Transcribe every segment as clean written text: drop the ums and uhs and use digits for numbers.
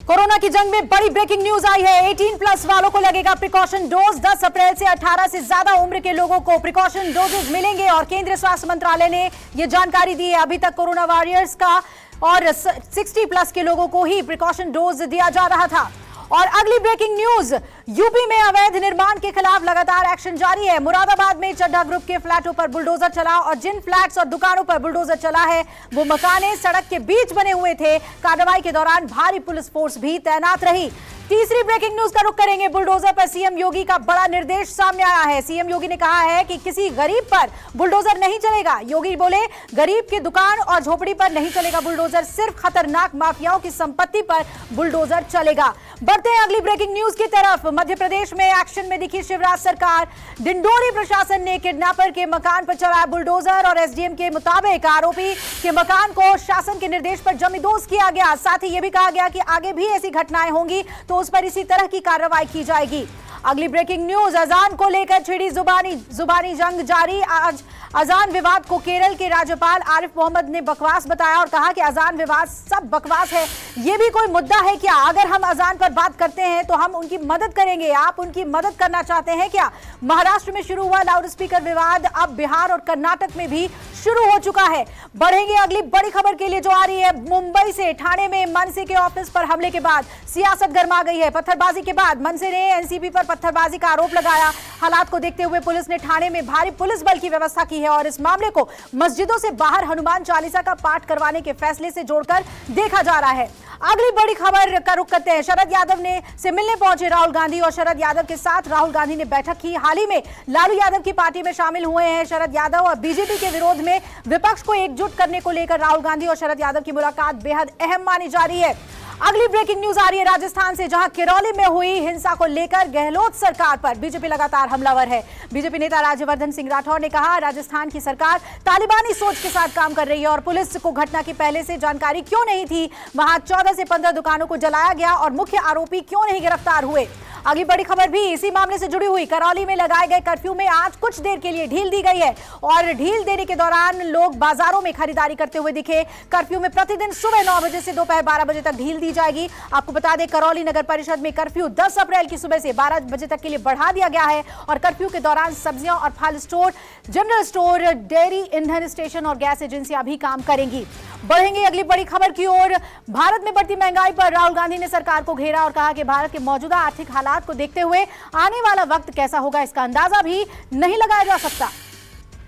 Corona की जंग में बड़ी ब्रेकिंग न्यूज आई है। 18 प्लस वालों को लगेगा प्रिकॉशन डोज। 10 अप्रैल से 18 से ज्यादा उम्र के लोगों को प्रिकॉशन डोजेज मिलेंगे और केंद्रीय स्वास्थ्य मंत्रालय ने यह जानकारी दी है। अभी तक कोरोना वॉरियर्स का और 60 प्लस के लोगों को ही प्रिकॉशन डोज दिया जा रहा था। और अगली ब्रेकिंग न्यूज, यूपी में अवैध निर्माण के खिलाफ लगातार एक्शन जारी है। मुरादाबाद में चड्ढा ग्रुप के फ्लैटों पर बुलडोजर चला और जिन फ्लैट्स और दुकानों पर बुलडोजर चला है वो मकाने सड़क के बीच बने हुए थे। कार्रवाई के दौरान भारी पुलिस फोर्स भी तैनात रही। तीसरी ब्रेकिंग न्यूज का रुख करेंगे। बुलडोजर पर सीएम योगी का बड़ा निर्देश सामने आया है। सीएम योगी ने कहा है कि किसी गरीब पर बुलडोजर नहीं चलेगा। योगी बोले गरीब की दुकान और झोपड़ी पर नहीं चलेगा बुलडोजर, सिर्फ खतरनाक माफियाओं की संपत्ति पर बुलडोजर चलेगा। बढ़ते हैं अगली ब्रेकिंग न्यूज की तरफ। मध्य प्रदेश में एक्शन में दिखी शिवराज सरकार। डिंडोरी प्रशासन ने किडनैपर के मकान पर चलाया बुलडोजर और एसडीएम के मुताबिक आरोपी के मकान को शासन के निर्देश पर जमींदोज किया गया। साथ ही यह भी कहा गया कि आगे भी ऐसी घटनाएं होंगी तो उस पर इसी तरह की कार्रवाई की जाएगी। अगली ब्रेकिंग न्यूज, अजान को लेकर छिड़ी जुबानी जंग जारी। आज अजान विवाद को केरल के राज्यपाल आरिफ मोहम्मद ने बकवास बताया और कहा कि अजान विवाद सब बकवास है। यह भी कोई मुद्दा है क्या? अगर हम अजान पर बात करते हैं तो हम उनकी मदद करेंगे। आप उनकी मदद करना चाहते हैं क्या? महाराष्ट्र में शुरू हुआ लाउड स्पीकर विवाद अब बिहार और कर्नाटक में भी शुरू हो चुका है। बढ़ेंगे अगली बड़ी खबर के लिए जो आ रही है मुंबई से। ठाणे में मनसे के ऑफिस पर हमले के बाद सियासत गर्मा गई है। पत्थरबाजी के बाद मनसे ने एनसीपी पर पत्थरबाजी का आरोप लगाया। हालात को देखते हुए पुलिस ने ठाणे में भारी पुलिस बल की व्यवस्था की है और इस मामले को मस्जिदों से बाहर हनुमान चालीसा का पाठ करवाने के फैसले से जोड़कर देखा जा रहा है। अगली बड़ी खबर का रुख करते हैं। शरद यादव से मिलने पहुंचे राहुल गांधी और शरद यादव के साथ राहुल गांधी ने बैठक की। हाल ही में लालू यादव की पार्टी में शामिल हुए हैं। शरद यादव और बीजेपी के विरोध में विपक्ष को एकजुट करने को लेकर राहुल गांधी और शरद यादव की मुलाकात बेहद अहम मानी जा रही है। अगली ब्रेकिंग न्यूज आ रही है राजस्थान से, जहां किरौली में हुई हिंसा को लेकर गहलोत सरकार पर बीजेपी लगातार हमलावर है। बीजेपी नेता राज्यवर्धन सिंह राठौर ने कहा राजस्थान की सरकार तालिबानी सोच के साथ काम कर रही है और पुलिस को घटना की पहले से जानकारी क्यों नहीं थी। वहां 14 से 15 दुकानों को जलाया गया और मुख्य आरोपी क्यों नहीं गिरफ्तार हुए। अगली बड़ी खबर भी इसी मामले से जुड़ी हुई। करौली में लगाए गए कर्फ्यू में आज कुछ देर के लिए ढील दी गई है और ढील देने के दौरान लोग बाजारों में खरीदारी करते हुए दिखे। कर्फ्यू में प्रतिदिन सुबह 9 बजे से दोपहर 12 बजे तक ढील दी जाएगी। आपको बता दें करौली नगर परिषद में कर्फ्यू 10 अप्रैल की सुबह से 12 बजे तक के लिए बढ़ा दिया गया है और कर्फ्यू के दौरान सब्जियां और फल स्टोर, जनरल स्टोर, डेयरी, ईंधन स्टेशन और गैस एजेंसियां भी काम करेंगी। बढ़ेंगे अगली बड़ी खबर की ओर। भारत में बढ़ती महंगाई पर राहुल गांधी ने सरकार को घेरा और कहा कि भारत के मौजूदा आर्थिक हालात को देखते हुए आने वाला वक्त कैसा होगा इसका अंदाजा भी नहीं लगाया जा सकता।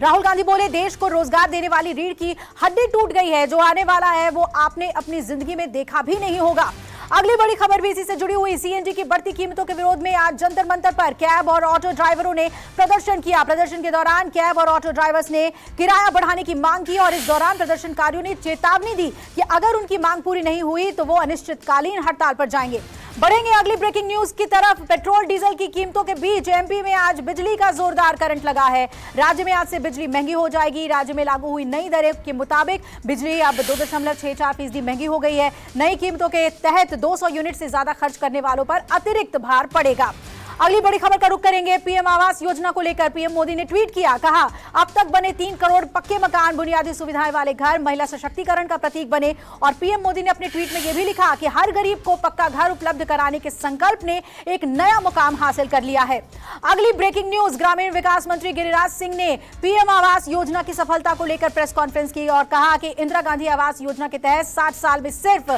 राहुल गांधी बोले देश को रोजगार देने वाली रीढ़ की हड्डी टूट गई है। जो आने वाला है वो आपने अपनी जिंदगी में देखा भी नहीं होगा। अगली बड़ी खबर भी इसी से जुड़ी हुई। सीएनजी की बढ़ती कीमतों के विरोध में आज जंतर मंतर पर कैब और ऑटो ड्राइवरों ने प्रदर्शन किया। प्रदर्शन के दौरान कैब और ऑटो ड्राइवर्स ने किराया बढ़ाने की मांग की और इस दौरान प्रदर्शनकारियों ने चेतावनी दी कि अगर उनकी मांग पूरी नहीं हुई तो वो अनिश्चितकालीन हड़ताल पर जाएंगे। बढ़ेंगे अगली ब्रेकिंग न्यूज की तरफ। पेट्रोल डीजल की कीमतों के बीच एमपी में आज बिजली का जोरदार करंट लगा है। राज्य में आज से बिजली महंगी हो जाएगी। राज्य में लागू हुई नई दरें के मुताबिक बिजली अब 2.64% महंगी हो गई है। नई कीमतों के तहत 200 यूनिट से ज्यादा खर्च करने वालों पर अतिरिक्त भार पड़ेगा। अगली बड़ी खबर का रुख करेंगे। पीएम आवास योजना को लेकर पीएम मोदी ने ट्वीट किया। कहा अब तक बने 3 करोड़ पक्के मकान, बुनियादी सुविधाएं वाले घर महिला सशक्तिकरण का प्रतीक बने। और पीएम मोदी ने अपने ट्वीट में यह भी लिखा कि हर गरीब को पक्का घर उपलब्ध कराने के संकल्प ने एक नया मुकाम हासिल कर लिया है। अगली ब्रेकिंग न्यूज, ग्रामीण विकास मंत्री गिरिराज सिंह ने पीएम आवास योजना की सफलता को लेकर प्रेस कॉन्फ्रेंस की और कहा कि इंदिरा गांधी आवास योजना के तहत 60 साल में सिर्फ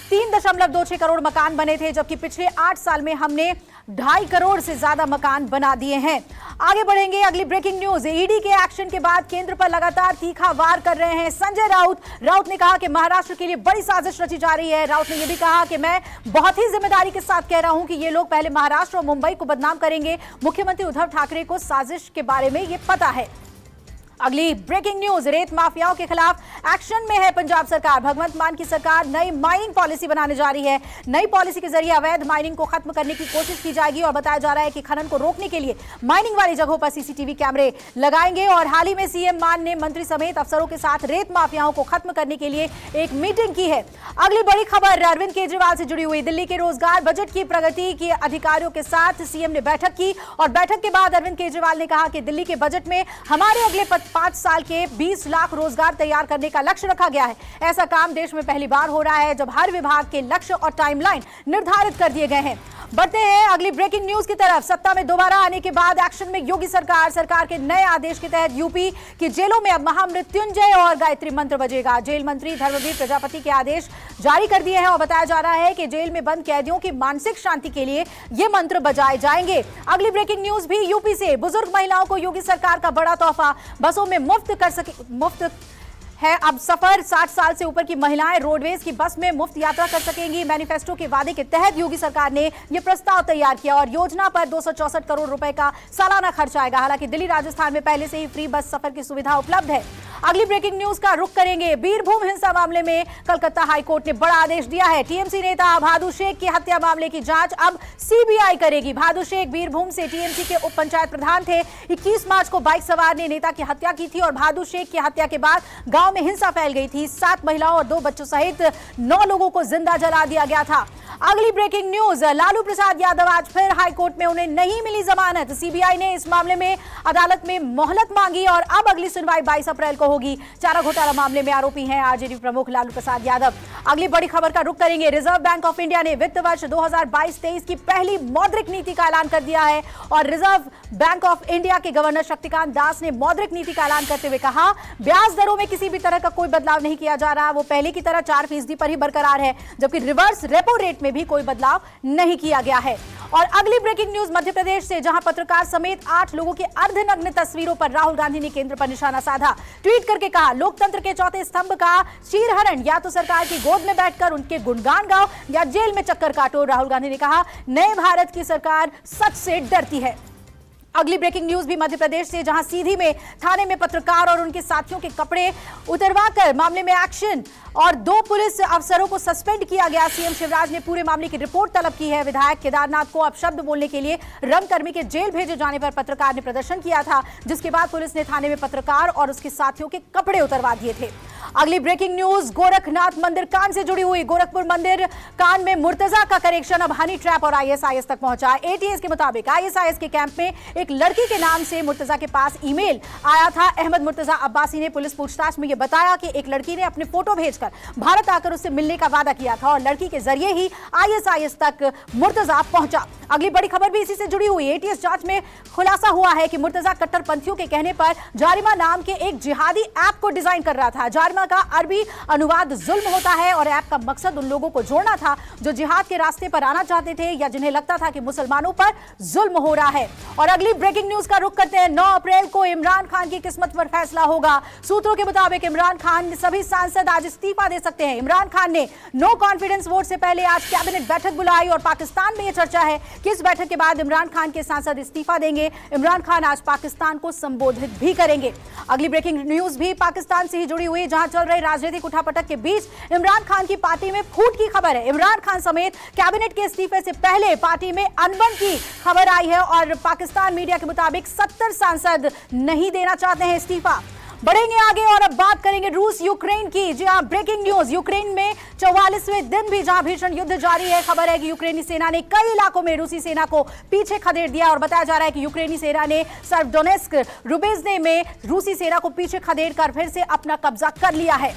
3.26 करोड़ मकान बने थे, जबकि पिछले 8 साल में हमने 2.5 करोड़ से ज्यादा मकान बना दिए हैं। आगे बढ़ेंगे अगली ब्रेकिंग न्यूज। ईडी के एक्शन के बाद केंद्र पर लगातार तीखा वार कर रहे हैं संजय राउत ने कहा कि महाराष्ट्र के लिए बड़ी साजिश रची जा रही है। राउत ने यह भी कहा कि मैं बहुत ही जिम्मेदारी के साथ कह रहा हूं कि ये लोग पहले महाराष्ट्र और मुंबई को बदनाम करेंगे। मुख्यमंत्री उद्धव ठाकरे को साजिश के बारे में ये पता है। अगली ब्रेकिंग न्यूज, रेत माफियाओं के खिलाफ एक्शन में है पंजाब सरकार। भगवंत मान की सरकार नई माइनिंग पॉलिसी बनाने जा रही है। नई पॉलिसी के जरिए अवैध माइनिंग को खत्म करने की कोशिश की जाएगी और बताया जा रहा है कि खनन को रोकने के लिए माइनिंग वाली जगहों पर सीसीटीवी कैमरे लगाएंगे। और हाल ही में सीएम मान ने मंत्री समेत अफसरों के साथ रेत माफियाओं को खत्म करने के लिए एक मीटिंग की है। अगली बड़ी खबर अरविंद केजरीवाल से जुड़ी हुई। दिल्ली के रोजगार बजट की प्रगति के अधिकारियों के साथ सीएम ने बैठक की और बैठक के बाद अरविंद केजरीवाल ने कहा कि दिल्ली के बजट में हमारे अगले 5 साल के 20 लाख रोजगार तैयार करने का लक्ष्य रखा गया है। ऐसा काम देश में पहली बार हो रहा है जब हर विभाग के लक्ष्य और टाइमलाइन निर्धारित कर दिए गए हैं। बढ़ते हैं अगली ब्रेकिंग न्यूज की तरफ। सत्ता में दोबारा आने के बाद एक्शन में योगी सरकार के नए आदेश के तहत यूपी की जेलों में अब महामृत्युंजय और गायत्री मंत्र बजेगा। जेल मंत्री धर्मवीर प्रजापति के आदेश जारी कर दिए हैं और बताया जा रहा है कि जेल में बंद कैदियों की मानसिक शांति के लिए ये मंत्र बजाए जाएंगे। अगली ब्रेकिंग न्यूज भी यूपी से। बुजुर्ग महिलाओं को योगी सरकार का बड़ा तोहफा, बसों में मुफ्त है अब सफर। 60 साल से ऊपर की महिलाएं रोडवेज की बस में मुफ्त यात्रा कर सकेंगी। मैनिफेस्टो के वादे के तहत योगी सरकार ने यह प्रस्ताव तैयार किया और योजना पर 264 करोड़ रुपए का सालाना खर्च आएगा। हालांकि दिल्ली राजस्थान में पहले से ही फ्री बस सफर की सुविधा उपलब्ध है। अगली ब्रेकिंग न्यूज का रुख करेंगे। बीरभूम हिंसा मामले में कलकत्ता हाईकोर्ट ने बड़ा आदेश दिया है। टीएमसी नेता भादु शेख की हत्या मामले की जांच अब सीबीआई करेगी। भादु शेख बीरभूम से टीएमसी के उप पंचायत प्रधान थे। 21 मार्च को बाइक सवार ने नेता की हत्या की थी और भादु शेख की हत्या के बाद गांव में हिंसा फैल गई थी। 7 महिलाओं और 2 बच्चों सहित 9 लोगों को जिंदा जला दिया गया था। अगली ब्रेकिंग न्यूज। लालू प्रसाद यादव आज फिर हाईकोर्ट में उन्हें नहीं मिली जमानत। सीबीआई ने इस मामले में अदालत में मोहलत मांगी और अब अगली सुनवाई 22 अप्रैल को होगी। चारा घोटाला मामले में आरोपी हैं आरजेडी प्रमुख लालू प्रसाद यादव। अगली बड़ी खबर का रुख करेंगे। रिजर्व बैंक ऑफ इंडिया ने वित्त वर्ष 2022-23 की पहली मौद्रिक नीति का ऐलान कर दिया है और रिजर्व बैंक ऑफ इंडिया के गवर्नर शक्तिकांत दास ने मौद्रिक नीति का ऐलान करते हुए कहा, ब्याज दरों में किसी भी तरह का कोई बदलाव नहीं किया जा रहा। वो पहले की तरह 4% पर ही बरकरार है, जबकि रिवर्स रेपो रेट में भी कोई बदलाव नहीं किया गया है। और अगली ब्रेकिंग न्यूज मध्य प्रदेश से, जहां पत्रकार समेत 8 लोगों की अर्धनग्न तस्वीरों पर राहुल गांधी ने केंद्र पर निशाना साधा। ट्वीट करके कहा, लोकतंत्र के चौथे स्तंभ का चीरहरण, या तो सरकार की गोद में बैठकर उनके गुणगान गाओ या जेल में चक्कर काटो। राहुल गांधी ने कहा, नए भारत की सरकार सच से डरती है। अगली ब्रेकिंग न्यूज भी मध्य प्रदेश से, जहां सीधी में थाने में पत्रकार और उनके साथियों के कपड़े उतरवाकर मामले में एक्शन और 2 पुलिस अफसरों को सस्पेंड किया गया। सीएम शिवराज ने पूरे मामले की रिपोर्ट तलब की है। विधायक केदारनाथ को अपशब्द बोलने के लिए रंगकर्मी के जेल भेजे जाने पर पत्रकार ने प्रदर्शन किया था, जिसके बाद पुलिस ने थाने में पत्रकार और उसके साथियों के कपड़े उतरवा दिए थे। अगली ब्रेकिंग न्यूज गोरखनाथ मंदिर कांड से जुड़ी हुई। गोरखपुर मंदिर कांड में मुर्तजा का करेक्शन अब हनी ट्रैप और आईएसआईएस तक पहुंचा। एटीएस के मुताबिक आईएसआईएस के कैंप में एक लड़की के नाम से मुर्तजा के पास ईमेल आया था। अहमद मुर्तजा अब्बासी ने पुलिस पूछताछ में यह बताया कि एक लड़की ने अपने फोटो भेजकर भारत आकर उससे मिलने का वादा किया था और लड़की के जरिए ही आईएसआईएस तक मुर्तजा पहुंचा। अगली बड़ी खबर भी इसी से जुड़ी हुई। एटीएस जांच में खुलासा हुआ है कि मुर्तजा कट्टरपंथियों के कहने पर जारिमा नाम के एक जिहादी ऐप को डिजाइन कर रहा था। जारिमा का अरबी अनुवाद जुल्म होता है और ऐप का मकसद उन लोगों को जोड़ना था जो जिहाद के रास्ते पर आना चाहते थे या जिन्हें लगता था कि मुसलमानों पर जुल्म हो रहा है। और अगली ब्रेकिंग न्यूज का रुख करते हैं। 9 अप्रैल को इमरान खान की किस्मत पर फैसला होगा। सूत्रों के मुताबिक इमरान खान सभी सांसद आज इस्तीफा दे सकते हैं। इमरान खान ने नो कॉन्फिडेंस वोट से पहले आज कैबिनेट बैठक बुलाई और पाकिस्तान में यह चर्चा है कि इस बैठक के बाद इमरान खान के सांसद इस्तीफा देंगे। इमरान खान आज पाकिस्तान को संबोधित भी करेंगे। अगली ब्रेकिंग न्यूज भी पाकिस्तान से ही जुड़ी हुई, जहां चल रही राजनीतिक उठापटक के बीच इमरान खान की पार्टी में फूट की खबर है। इमरान खान समेत कैबिनेट के इस्तीफे से पहले पार्टी में अनबन की खबर आई है और पाकिस्तान मीडिया के मुताबिक 70 सांसद नहीं देना चाहते हैं इस्तीफा। बढ़ेंगे आगे और अब बात करेंगे रूस यूक्रेन की। जी हां, ब्रेकिंग न्यूज। यूक्रेन में 44वें दिन भी जहां भीषण युद्ध जारी है। खबर है कि यूक्रेनी सेना ने कई इलाकों में रूसी सेना को पीछे खदेड़ दिया और बताया जा रहा है कि यूक्रेनी सेना ने सर्वडोनेस्क रुबेजने में रूसी सेना को पीछे खदेड़कर फिर से अपना कब्जा कर लिया है।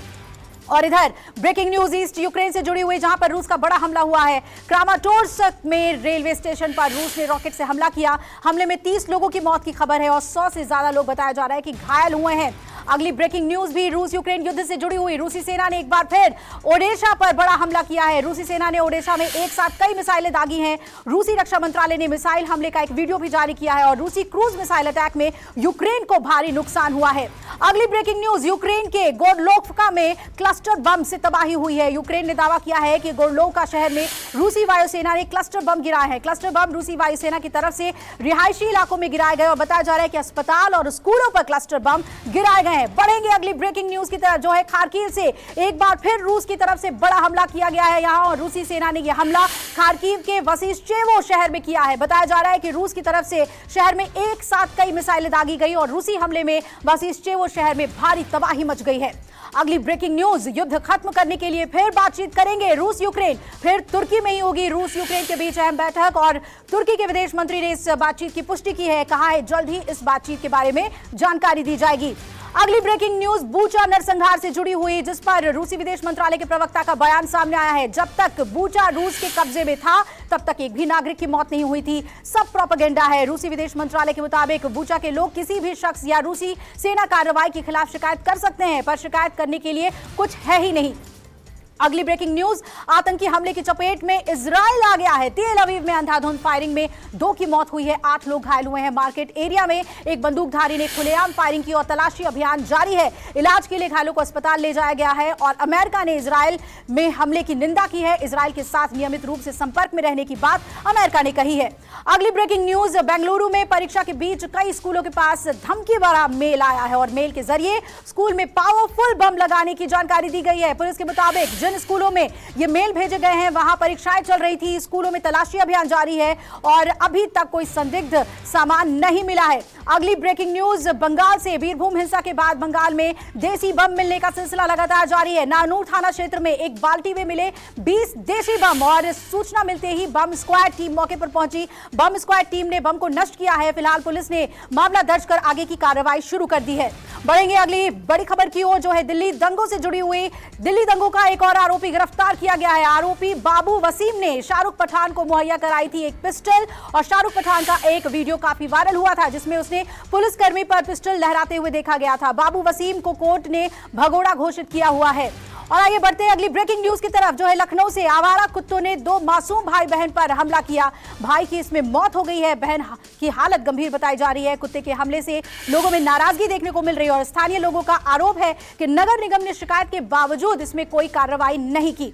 और इधर ब्रेकिंग न्यूज ईस्ट यूक्रेन से जुड़ी हुई, जहां पर रूस का बड़ा हमला हुआ है। क्रामाटोर्स्क में रेलवे स्टेशन पर रूस ने रॉकेट से हमला किया। हमले में 30 लोगों की मौत की खबर है और 100 से ज्यादा लोग बताया जा रहा है कि घायल हुए हैं। अगली ब्रेकिंग न्यूज भी रूस यूक्रेन युद्ध से जुड़ी हुई। रूसी सेना ने एक बार फिर ओडेशा पर बड़ा हमला किया है। रूसी सेना ने ओडेशा में एक साथ कई मिसाइलें दागी हैं। रूसी रक्षा मंत्रालय ने मिसाइल हमले का एक वीडियो भी जारी किया है और रूसी क्रूज मिसाइल अटैक में यूक्रेन को भारी नुकसान हुआ है। अगली ब्रेकिंग न्यूज, यूक्रेन के गोरलोफ्का में क्लस्टर बम से तबाही हुई है। यूक्रेन ने दावा किया है कि गोरलोफ्का शहर में रूसी वायुसेना ने क्लस्टर बम गिराए हैं। क्लस्टर बम रूसी वायुसेना की तरफ से रिहायशी इलाकों में गिराए गए और बताया जा रहा है कि अस्पताल और स्कूलों पर क्लस्टर बम गिराए गए हैं। बढ़ेंगे अगली ब्रेकिंग न्यूज की तरफ, जो है खार्किव से। एक बार फिर रूस की तरफ से बड़ा हमला किया गया है यहां और रूसी सेना ने यह हमला खार्किव के वसिश्चेवो शहर में किया है। बताया जा रहा है कि रूस की तरफ से शहर में एक साथ कई मिसाइलें दागी गई और रूसी हमले में वसिश्चेवो शहर में भारी तबाही मच गई है। अगली ब्रेकिंग न्यूज, युद्ध खत्म करने के लिए फिर बातचीत करेंगे रूस यूक्रेन। फिर तुर्की में ही होगी रूस यूक्रेन के बीच अहम बैठक और तुर्की के विदेश मंत्री ने इस बातचीत की पुष्टि की है। कहा है जल्द ही इस बातचीत के बारे में जानकारी दी जाएगी। अगली ब्रेकिंग न्यूज बूचा नरसंहार से जुड़ी हुई, जिस पर रूसी विदेश मंत्रालय के प्रवक्ता का बयान सामने आया है। जब तक बूचा रूस के कब्जे में था तब तक एक भी नागरिक की मौत नहीं हुई थी, सब प्रोपेगेंडा है। रूसी विदेश मंत्रालय के मुताबिक बूचा के लोग किसी भी शख्स या रूसी सेना कार्रवाई के खिलाफ शिकायत कर सकते हैं, पर शिकायत करने के लिए कुछ है ही नहीं। अगली ब्रेकिंग न्यूज, आतंकी हमले की चपेट में इजराइल आ गया है। तेल अवीव में अंधाधुंध फायरिंग में 2 की मौत हुई है, 8 लोग घायल हुए हैं। मार्केट एरिया में एक बंदूकधारी ने खुलेआम फायरिंग की और तलाशी अभियान जारी है। इलाज के लिए घायलों को अस्पताल ले जाया गया है। और अमेरिका ने इजराइल में हमले की निंदा की है। इजराइल के साथ नियमित रूप से संपर्क में रहने की बात अमेरिका ने कही है। अगली ब्रेकिंग न्यूज, बेंगलुरु में परीक्षा के बीच कई स्कूलों के पास धमकी भरा मेल आया है और मेल के जरिए स्कूल में पावरफुल बम लगाने की जानकारी दी गई है। पुलिस के मुताबिक जिन स्कूलों में ये मेल भेजे गए हैं वहां परीक्षाएं चल रही थी, स्कूलों में तलाशी अभियान जारी है और अभी तक कोई संदिग्ध सामान नहीं मिला है। अगली ब्रेकिंग न्यूज, बंगाल से बीरभूम हिंसा के बाद बंगाल में देसी बम मिलने का सिलसिला लगातार जारी है। नानूर थाना क्षेत्र में एक बाल्टी में मिले 20 देसी बम और सूचना मिलते ही बम स्क्वाड टीम मौके पर पहुंची। बम स्क्वाड टीम ने बम को नष्ट किया है। फिलहाल पुलिस ने मामला दर्ज कर आगे की कार्रवाई शुरू कर दी है। बढ़ेंगे अगली बड़ी खबर की ओर, जो है दिल्ली दंगों से जुड़ी हुई। दिल्ली दंगों का एक और आरोपी गिरफ्तार किया गया है। आरोपी बाबू वसीम ने शाहरुख पठान को मुहैया कराई थी एक पिस्टल और शाहरुख पठान का एक वीडियो काफी वायरल हुआ था जिसमें उसने पुलिसकर्मी पर पिस्टल लहराते हुए देखा गया था। बाबू वसीम को कोर्ट ने भगोड़ा घोषित किया हुआ है। और आइए बढ़ते हैं अगली ब्रेकिंग न्यूज की तरफ, जो है लखनऊ से आवारा कुत्तों ने 2 मासूम भाई बहन पर हमला किया। भाई की इसमें मौत हो गई है, बहन की हालत गंभीर बताई जा रही है। कुत्ते के हमले से लोगों में नाराजगी देखने को मिल रही है और स्थानीय लोगों का आरोप है कि नगर निगम ने शिकायत के बावजूद इसमें कोई कार्रवाई नहीं की।